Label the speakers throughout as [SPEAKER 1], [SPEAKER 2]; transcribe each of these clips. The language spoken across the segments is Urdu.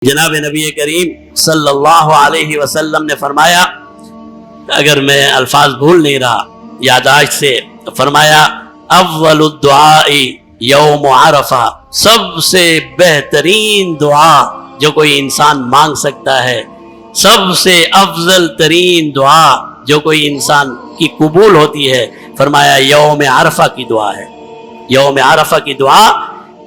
[SPEAKER 1] جناب نبی کریم صلی اللہ علیہ وسلم نے فرمایا، اگر میں الفاظ بھول نہیں رہا یادداشت سے، فرمایا اول الدعاء یوم عرفہ، سب سے بہترین دعا جو کوئی انسان مانگ سکتا ہے، سب سے افضل ترین دعا جو کوئی انسان کی قبول ہوتی ہے، فرمایا یوم عرفہ کی دعا ہے۔ یوم عرفہ کی دعا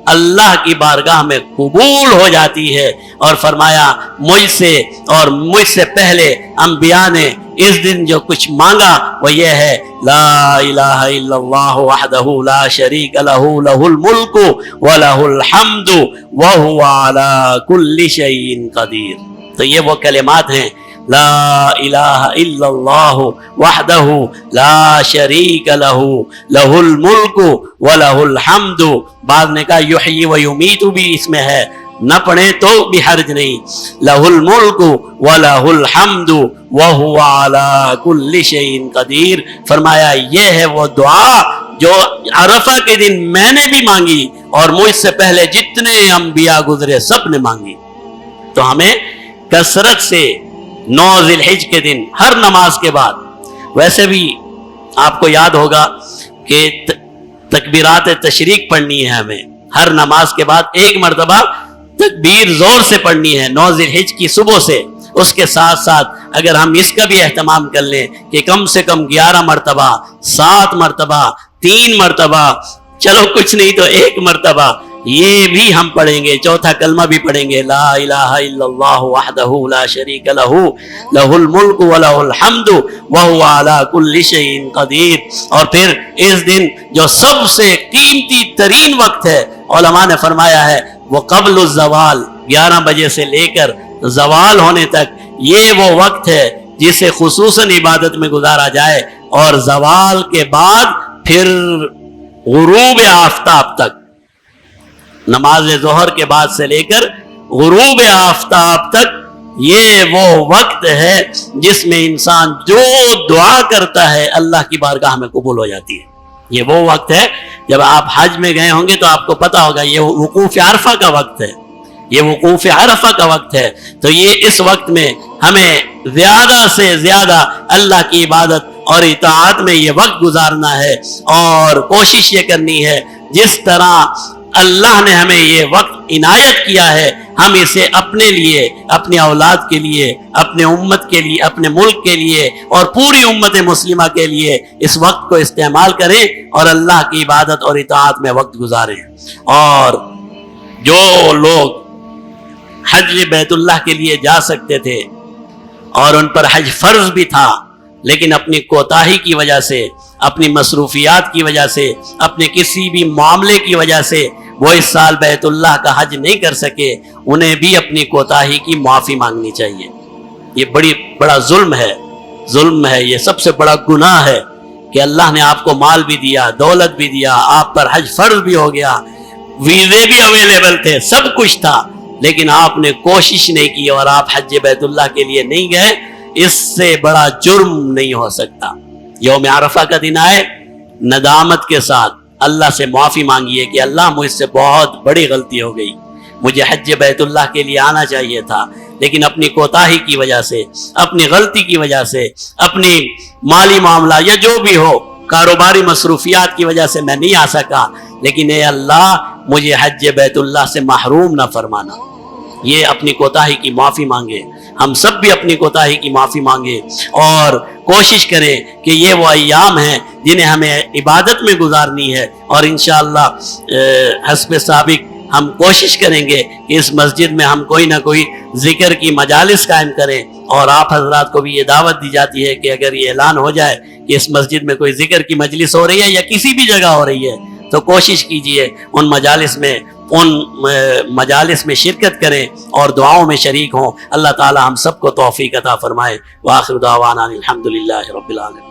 [SPEAKER 1] اللہ کی بارگاہ میں قبول ہو جاتی ہے، اور فرمایا مجھ سے پہلے انبیاء نے اس دن جو کچھ مانگا وہ یہ ہے، لا الہ الا اللہ وحدہ لا شریک لہ لہ الملک ولہ الحمد وہو علی کل شیء قدیر۔ تو یہ وہ کلمات ہیں، لا الہ الا اللہ وحدہ لا شریک لہ لہ الملک ولہ الحمد، بعض نے کہا یحیی و یمیت بھی اس میں ہے، نہ پڑھیں تو بھی حرج نہیں، لہ الملک ولہ الحمد وہو علی کل شیء قدیر۔ فرمایا یہ ہے وہ دعا جو عرفہ کے دن میں نے بھی مانگی اور مجھ سے پہلے جتنے انبیاء گزرے سب نے مانگی۔ تو ہمیں کثرت سے 9 ذی الحجہ کے دن ہر نماز کے بعد، ویسے بھی آپ کو یاد ہوگا کہ تکبیرات تشریق پڑھنی ہے، ہمیں ہر نماز کے بعد ایک مرتبہ تکبیر زور سے پڑھنی ہے 9 ذی الحجہ کی صبح سے۔ اس کے ساتھ ساتھ اگر ہم اس کا بھی اہتمام کر لیں کہ کم سے کم 11 مرتبہ، 7 مرتبہ، 3 مرتبہ، چلو کچھ نہیں تو 1 مرتبہ یہ بھی ہم پڑھیں گے، چوتھا کلمہ بھی پڑھیں گے، لا الہ الا اللہ وحدہ لا شریک لہ لہ الملک ولہ الحمد وہو علی کل شیء قدیر۔ اور پھر اس دن جو سب سے قیمتی ترین وقت ہے، علماء نے فرمایا ہے وہ قبل الزوال، 11 بجے سے لے کر زوال ہونے تک، یہ وہ وقت ہے جسے خصوصاً عبادت میں گزارا جائے، اور زوال کے بعد پھر غروب آفتاب تک، نماز ظہر کے بعد سے لے کر غروب آفتاب تک، یہ وہ وقت ہے جس میں انسان جو دعا کرتا ہے اللہ کی بارگاہ میں قبول ہو جاتی ہے۔ یہ وہ وقت ہے، جب آپ حج میں گئے ہوں گے تو آپ کو پتا ہوگا یہ وقوف عرفہ کا وقت ہے، یہ وقوف عرفہ کا وقت ہے۔ تو یہ اس وقت میں ہمیں زیادہ سے زیادہ اللہ کی عبادت اور اطاعت میں یہ وقت گزارنا ہے، اور کوشش یہ کرنی ہے جس طرح اللہ نے ہمیں یہ وقت عنایت کیا ہے، ہم اسے اپنے لیے، اپنی اولاد کے لیے، اپنے امت کے لیے، اپنے ملک کے لیے اور پوری امت مسلمہ کے لیے اس وقت کو استعمال کریں اور اللہ کی عبادت اور اطاعت میں وقت گزاریں۔ اور جو لوگ حج بیت اللہ کے لیے جا سکتے تھے اور ان پر حج فرض بھی تھا، لیکن اپنی کوتاہی کی وجہ سے، اپنی مصروفیات کی وجہ سے، اپنے کسی بھی معاملے کی وجہ سے وہ اس سال بیت اللہ کا حج نہیں کر سکے، انہیں بھی اپنی کوتاہی کی معافی مانگنی چاہیے۔ یہ بڑا ظلم ہے، یہ سب سے بڑا گناہ ہے کہ اللہ نے آپ کو مال بھی دیا، دولت بھی دیا، آپ پر حج فرض بھی ہو گیا، ویزے بھی اویلیبل تھے، سب کچھ تھا، لیکن آپ نے کوشش نہیں کی اور آپ حج بیت اللہ کے لیے نہیں گئے۔ اس سے بڑا جرم نہیں ہو سکتا۔ یوم عرفہ کا دن آئے، ندامت کے ساتھ اللہ سے معافی مانگیے کہ اللہ مجھ سے بہت بڑی غلطی ہو گئی، مجھے حج بیت اللہ کے لیے آنا چاہیے تھا، لیکن اپنی کوتاہی کی وجہ سے، اپنی غلطی کی وجہ سے، اپنی مالی معاملہ یا جو بھی ہو، کاروباری مصروفیات کی وجہ سے میں نہیں آ سکا، لیکن اے اللہ مجھے حج بیت اللہ سے محروم نہ فرمانا۔ یہ اپنی کوتاہی کی معافی مانگے، ہم سب بھی اپنی کوتاہی کی معافی مانگے، اور کوشش کریں کہ یہ وہ ایام ہیں جنہیں ہمیں عبادت میں گزارنی ہے، اور انشاءاللہ حسب سابق ہم کوشش کریں گے کہ اس مسجد میں ہم کوئی نہ کوئی ذکر کی مجالس قائم کریں، اور آپ حضرات کو بھی یہ دعوت دی جاتی ہے کہ اگر یہ اعلان ہو جائے کہ اس مسجد میں کوئی ذکر کی مجلس ہو رہی ہے یا کسی بھی جگہ ہو رہی ہے تو کوشش کیجئے ان مجالس میں شرکت کریں اور دعاؤں میں شریک ہوں۔ اللہ تعالی ہم سب کو توفیق عطا فرمائے۔ وآخر دعوانا الحمدللہ رب العالمین۔